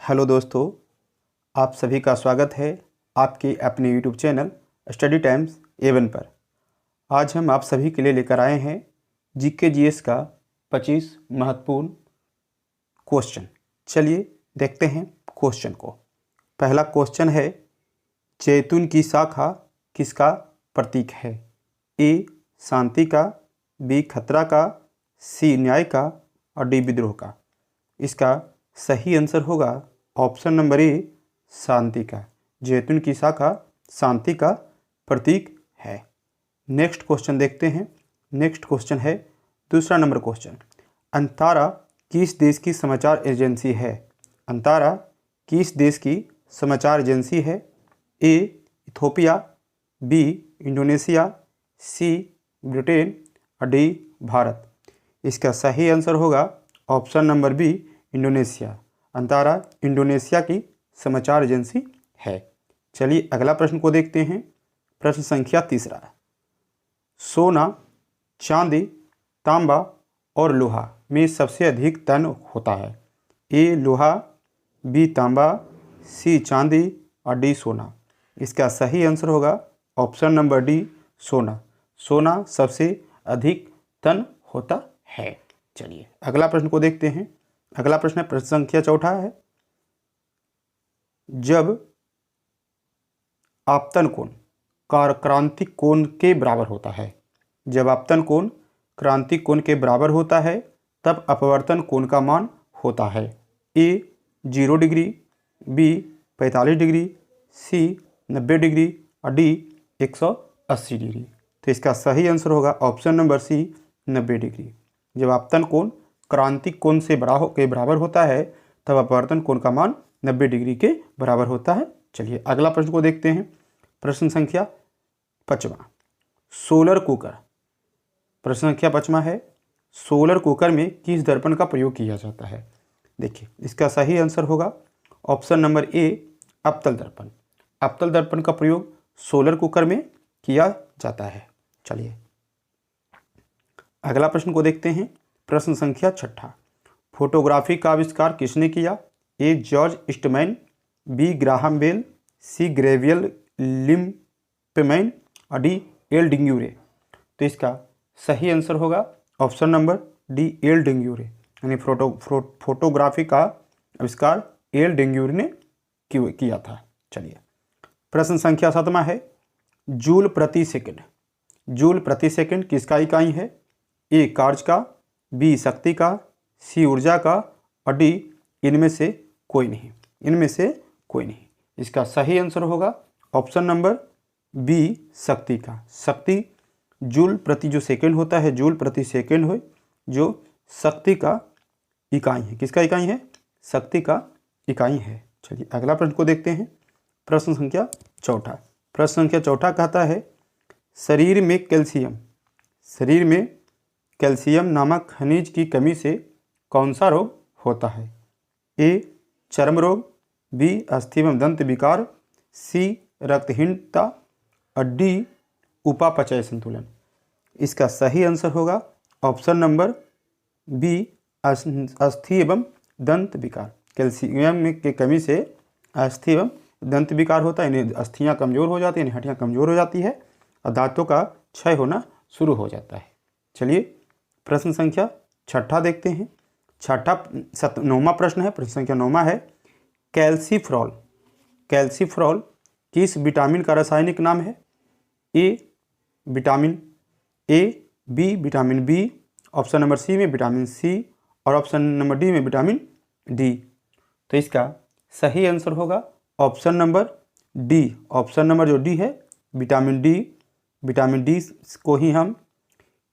Hello दोस्तों, आप सभी का स्वागत है आपके अपने YouTube channel study times A1 पर। आज हम आप सभी के लिए लेकर आए हैं जीके जीएस का 25 महत्वपूर्ण क्वेश्चन। चलिए देखते हैं क्वेश्चन को। पहला क्वेश्चन है, जैतून की शाखा किसका प्रतीक है? ए शांति का, बी खतरा का, सी न्याय का और डी विद्रोह का। इसका सही आंसर होगा ऑप्शन नंबर ए शांति का। जैतून की शाखा शांति का प्रतीक है। नेक्स्ट क्वेश्चन देखते हैं। नेक्स्ट क्वेश्चन है दूसरा नंबर क्वेश्चन। अंतारा किस देश की समाचार एजेंसी है? अंतारा किस देश की समाचार एजेंसी है? A Ethiopia, B Indonesia, C Britain और डी भारत। इसका सही आंसर होगा option number B Indonesia. Antara Indonesia की समाचार एजेंसी है। चलिए अगला प्रश्न को देखते हैं। प्रश्न संख्या तीसरा। सोना, चांदी, तांबा और लोहा में सबसे अधिक टन होता है? ए लोहा, बी तांबा, सी चांदी और डी सोना। इसका सही आंसर होगा ऑप्शन नंबर डी सोना। सोना सबसे अधिक टन होता है। चलिए अगला प्रश्न को देखते हैं। अगला प्रश्न है प्रश्न संख्या चौथा है। जब आपतन कोण क्रांतिक कोण के बराबर होता है, जब आपतन कोण क्रांतिक कोण के बराबर होता है तब अपवर्तन कोण का मान होता है? ए 0 डिग्री, बी 45 डिग्री, सी 90 डिग्री और डी 180 डिग्री। तो इसका सही आंसर होगा ऑप्शन नंबर सी 90 डिग्री। जब आपतन कोण क्रांतिक कोण से बराबर होता है तब अपवर्तन कोण का मान 90 डिग्री के बराबर होता है। चलिए अगला प्रश्न को देखते हैं। प्रश्न संख्या 5। Solar cooker. प्रश्न संख्या 5 है, सोलर कुकर में किस दर्पण का प्रयोग किया जाता है? देखिए इसका सही आंसर होगा ऑप्शन नंबर ए अवतल दर्पण। अवतल दर्पण का प्रयोग सोलर कुकर में किया जाता है। चलिए अगला प्रश्न को देखते हैं। प्रश्न संख्या 6। फोटोग्राफी का आविष्कार किसने किया? A George Eastman, B Graham Bell, C Gabriel Lippmann और डी एल डिंग्यूरे। तो इसका सही आंसर होगा option number D L Daguerre. यानी फोटोग्राफी का आविष्कार एल डिंग्यूरे ने किया था। चलिए प्रश्न संख्या 7 है, जूल प्रति सेकंड। जूल प्रति सेकंड किसका इकाई है? ए कार्य का, बी शक्ति का, सी ऊर्जा का और डी इनमें से कोई नहीं। इनमें से कोई नहीं। इसका सही आंसर होगा ऑप्शन नंबर बी शक्ति का। शक्ति जूल प्रति जो सेकंड होता है, जूल प्रति सेकंड हो जो शक्ति का इकाई है। किसका इकाई है? शक्ति का इकाई है। चलिए अगला प्रश्न को देखते हैं। प्रश्न संख्या 4। प्रश्न संख्या 4 कहता है, शरीर में कैल्शियम नामक खनिज की कमी से कौन सा रोग होता है? ए चर्म रोग, बी अस्थि एवं दंत विकार, सी रक्तहीनता और डी उपापचय संतुलन। इसका सही आंसर होगा ऑप्शन नंबर बी अस्थि एवं दंत विकार। कैल्शियम की कमी से अस्थि एवं दंत विकार होता है। यानी अस्थियाँ कमज़ोर हो जाती हैं, हड्डियाँ कमज़ोर हो जाती है और दांतों का क्षय होना शुरू हो जाता है। चलिए प्रश्न संख्या 6 देखते हैं। 9वां प्रश्न है। प्रश्न संख्या 9 है, कैल्सीफ्रॉल। कैल्सीफ्रॉल किस विटामिन का रासायनिक नाम है? A vitamin A, B vitamin B, option number C में विटामिन सी और ऑप्शन नंबर डी में विटामिन डी। तो इसका सही आंसर होगा option number D. Option number जो डी है विटामिन डी। विटामिन डी को ही हम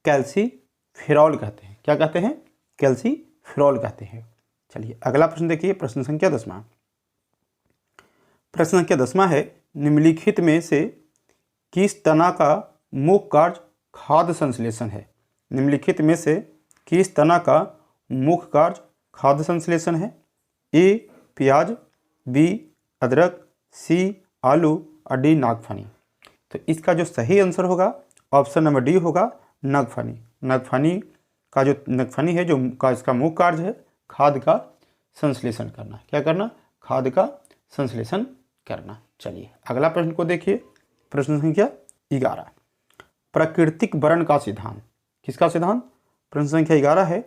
कैल्सीफेरॉल कहते हैं। क्या कहते हैं? कैल्सीफेरॉल कहते हैं। चलिए अगला प्रश्न देखिए। प्रश्न संख्या 10। प्रश्न संख्या 10 है, निम्नलिखित में से किस तना का मुख्य कार्य खाद्य संश्लेषण है? निम्नलिखित में से किस तना का मुख्य कार्य खाद्य संश्लेषण है? ए प्याज, बी अदरक, सी आलू और डी नागफनी। तो इसका जो सही आंसर होगा ऑप्शन नंबर डी होगा नागफनी। नागफनी का जो नगफनी है जो का इसका मुख्य कार्य है खाद का संश्लेषण करना। क्या करना? खाद का संश्लेषण करना। चलिए अगला प्रश्न को देखिए, प्रश्न संख्या 11, प्राकृतिक वर्ण का सिद्धांत। किसका सिद्धांत? प्रश्न संख्या 11 है,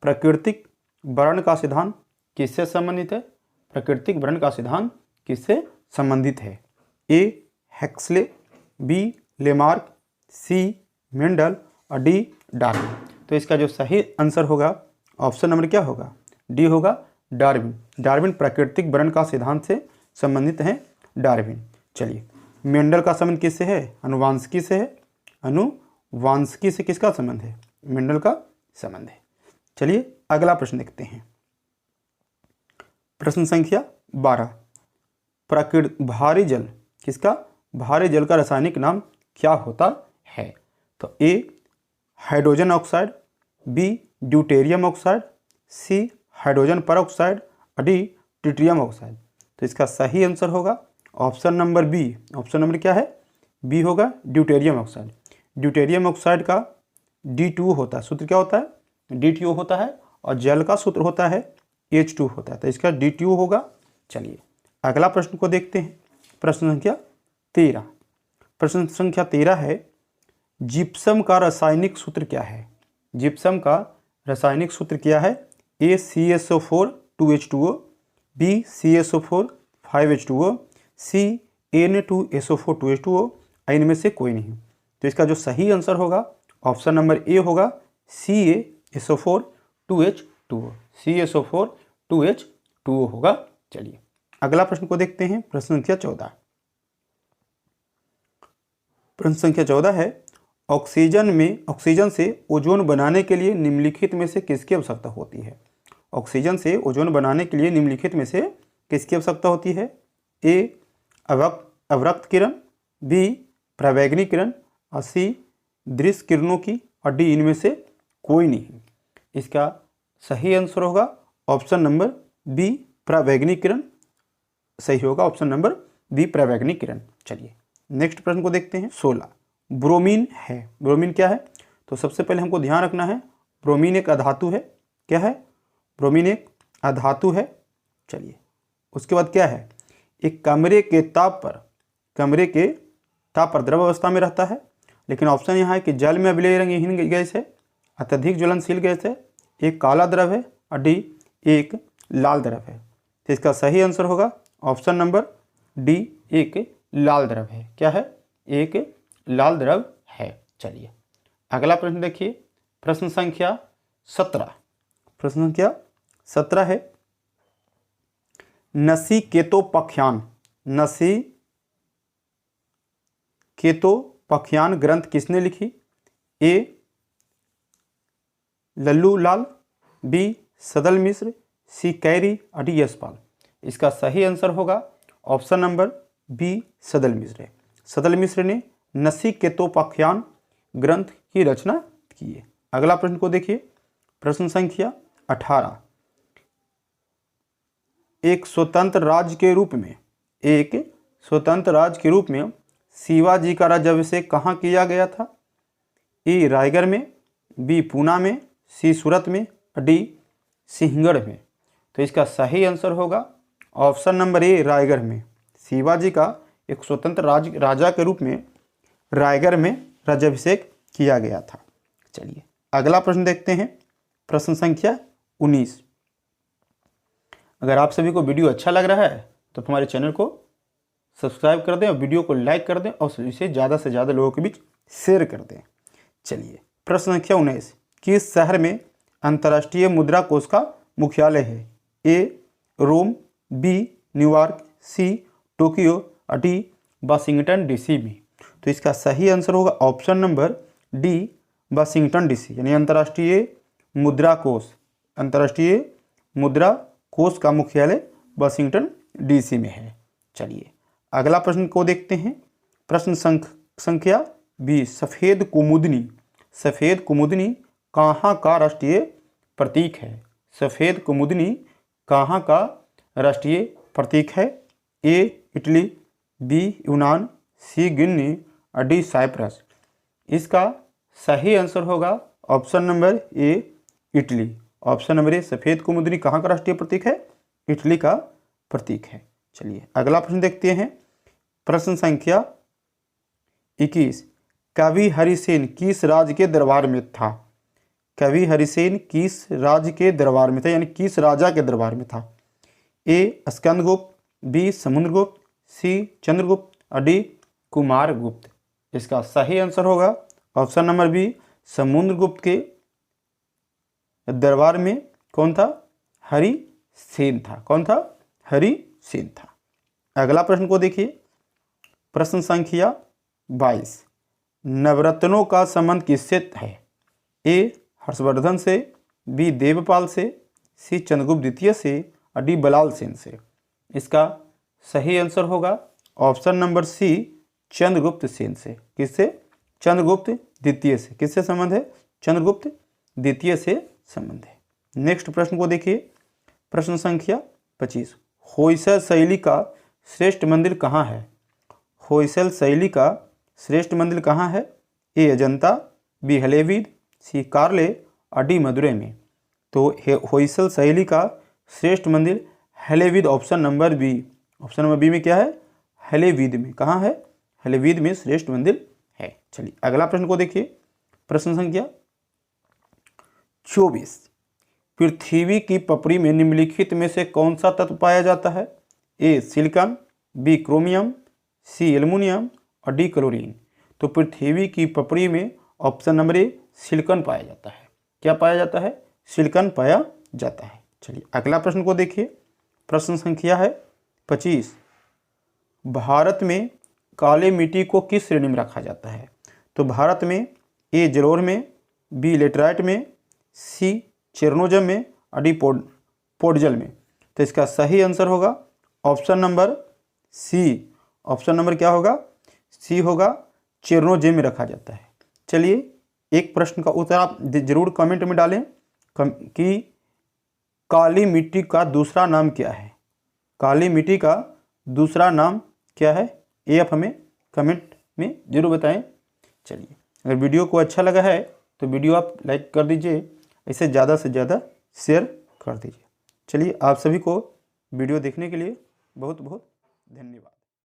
प्राकृतिक वर्ण का सिद्धांत किससे संबंधित है? प्राकृतिक वर्ण का सिद्धांत किससे संबंधित है? ए हेक्सले, बी लेमार्क, सी मेंडल और डी डार्विन। तो इसका जो सही आंसर होगा ऑप्शन नंबर क्या होगा? डी होगा, डार्विन। डार्विन प्राकृतिक वर्ण का सिद्धांत से संबंधित है डार्विन। चलिए मेंडल का संबंध किससे है? अनुवांशिकी से है। अनुवांशिकी से किसका संबंध है? मेंडल का संबंध है। चलिए अगला प्रश्न देखते हैं, प्रश्न संख्या 12, भारी जल। किसका? भारी जल का रासायनिक नाम क्या होता है? तो A hydrogen oxide, B deuterium oxide, C hydrogen peroxide और डी ट्रिटियम ऑक्साइड। तो इसका सही आंसर होगा option number B. Option number क्या है? बी होगा, ड्यूटेरियम ऑक्साइड। ड्यूटेरियम ऑक्साइड का D2 होता है, सूत्र क्या होता है? D2 होता है, और जल का सूत्र होता है H2 होता है, तो इसका D2 होगा। चलिए अगला प्रश्न को देखते हैं, प्रश्न संख्या 13। प्रश्न संख्या 13 है, जिप्सम का रासायनिक सूत्र क्या है? जिप्सम का रासायनिक सूत्र क्या है? ए CSO4 2H2O, B CSO4 5H2O, सी Na2SO4 2H2O, इनमें से कोई नहीं। तो इसका जो सही आंसर होगा ऑप्शन नंबर ए होगा, CaSO4 2H2O। CaSO4 2H2O होगा। चलिए अगला प्रश्न को देखते हैं, प्रश्न संख्या 14। प्रश्न संख्या 14 है, ऑक्सीजन से ओजोन बनाने के लिए निम्नलिखित में से किसकी आवश्यकता होती है? ऑक्सीजन से ओजोन बनाने के लिए निम्नलिखित में से किसकी आवश्यकता होती है? ए अवरक्त किरण, बी प्रवैगिनी किरण और सी दृश्य किरणों की और डी इनमें से कोई नहीं। इसका सही आंसर होगा ऑप्शन नंबर बी प्रवैगिनी किरण सही होगा, ऑप्शन नंबर बी प्रवैगिनी किरण। चलिए नेक्स्ट प्रश्न को देखते हैं, 16 ब्रोमीन है। ब्रोमीन क्या है? तो सबसे पहले हमको ध्यान रखना है, ब्रोमीन एक अधातु है। क्या है? ब्रोमीन एक अधातु है। चलिए उसके बाद क्या है? एक कमरे के ताप पर द्रव अवस्था में रहता है, लेकिन ऑप्शन यहाँ है कि जल में अम्लीय रंगहीन गैस है, अत्यधिक ज्वलनशील गैस है, एक काला द्रव है और डी एक लाल द्रव है। तो इसका सही आंसर होगा ऑप्शन नंबर डी, एक लाल द्रव है। क्या है? एक लाल द्रव है। चलिए अगला प्रश्न देखिए, प्रश्न संख्या 17। प्रश्न संख्या 17 है, नसीकेतोपख्यान ग्रंथ किसने लिखी? ए लल्लू लाल, बी सदल मिश्र, सी कैरी और डी यशपाल। इसका सही आंसर होगा ऑप्शन नंबर बी सदल मिश्र है। सदल मिश्र ने नसीकेतोपख्यान ग्रंथ की रचना की है। अगला प्रश्न को देखिए, प्रश्न संख्या 18। एक स्वतंत्र राज्य के रूप में शिवाजी का राज्याभिषेक कहाँ किया गया था? ए रायगढ़ में, बी पूना में, सी सूरत में, डी सिंहगढ़ में। तो इसका सही आंसर होगा ऑप्शन नंबर ए रायगढ़ में। शिवाजी का एक स्वतंत्र राजा के रूप में रायगढ़ में राज्याभिषेक किया गया था। चलिए अगला प्रश्न देखते हैं, प्रश्न संख्या 19। अगर आप सभी को वीडियो अच्छा लग रहा है तो हमारे चैनल को सब्सक्राइब कर दें और वीडियो को लाइक कर दें और इसे ज़्यादा से ज़्यादा लोगों के बीच शेयर कर दें। चलिए प्रश्न संख्या 19, किस शहर में अंतर्राष्ट्रीय मुद्रा कोष का मुख्यालय है? ए रोम, बी न्यूयॉर्क, सी टोक्यो और डी वाशिंगटन डीसी में। तो इसका सही आंसर होगा option number D Washington DC, यानी अंतर्राष्ट्रीय मुद्रा कोष का मुख्यालय वाशिंगटन डीसी में है। चलिए अगला प्रश्न को देखते हैं, प्रश्न संख्या 20, सफ़ेद कुमुदनी कहाँ का राष्ट्रीय प्रतीक है? सफ़ेद कुमुदनी कहाँ का राष्ट्रीय प्रतीक है? ए इटली, बी यूनान, सी गिनी और डी साइप्रस। इसका सही आंसर होगा option number A Italy. Option number A, सफ़ेद कुमुदनी कहाँ का राष्ट्रीय प्रतीक है? इटली का प्रतीक है। चलिए अगला प्रश्न देखते हैं। प्रश्न संख्या 21। कवि हरिसेन किस राज्य के दरबार में था? कवि हरिसेन किस राज्य के दरबार में था, यानी किस राजा के दरबार में था? ए स्कंदगुप्त, बी समुद्रगुप्त, सी चंद्रगुप्त और डी कुमारगुप्त। इसका सही आंसर होगा ऑप्शन नंबर बी, समुद्रगुप्त के दरबार में कौन था? हरिसेन था। कौन था? हरिसेन था। अगला प्रश्न को देखिए। प्रश्न संख्या 22। नवरत्नों का संबंध किससे है? ए हर्षवर्धन से, बी देवपाल से, सी चंद्रगुप्त द्वितीय से और डी बलाल सेन से। इसका सही आंसर होगा option number C, Chandragupta Sen से। किससे? चंद्रगुप्त द्वितीय से। किससे संबंध है? चंद्रगुप्त द्वितीय से संबंध है। नेक्स्ट प्रश्न को देखिए। प्रश्न संख्या 25। होयसल शैली का श्रेष्ठ मंदिर कहाँ है? होयसल शैली का श्रेष्ठ मंदिर कहाँ है? ए अजंता, बी हलेबीड, सी कार्ले और डी मदुरै में। तो होयसल शैली का श्रेष्ठ मंदिर Halebid, option number B. Option number B में क्या है? हलेबीड में। कहाँ है? हलेबीड में श्रेष्ठ मंदिर है। चलिए अगला प्रश्न को देखिए। प्रश्न संख्या 24। पृथ्वी की पपड़ी में निम्नलिखित में से कौन सा तत्व पाया जाता है? A silicon, B chromium, C aluminium और डी क्लोरीन। तो पृथ्वी की पपड़ी में ऑप्शन नंबर ए सिलिकॉन पाया जाता है। क्या पाया जाता है? सिलिकॉन पाया जाता है। चलिए अगला प्रश्न को देखिए। प्रश्न संख्या है 25। भारत में काली मिट्टी को किस श्रेणी में रखा जाता है? तो भारत में ए जलोढ़ में, बी लेटराइट में, सी चेरनोजम में और डी पोडजल में। तो इसका सही आंसर होगा option number C. Option number क्या होगा? सी होगा, चेरनोजेम में रखा जाता है। चलिए एक प्रश्न का उत्तर आप जरूर कमेंट में डालें कि काली मिट्टी का दूसरा नाम क्या है? काली मिट्टी का दूसरा नाम क्या है? ये आप हमें कमेंट में जरूर बताएं। चलिए अगर वीडियो को अच्छा लगा है तो वीडियो आप लाइक कर दीजिए, इसे ज़्यादा से ज़्यादा शेयर कर दीजिए। चलिए आप सभी को वीडियो देखने के लिए बहुत बहुत धन्यवाद।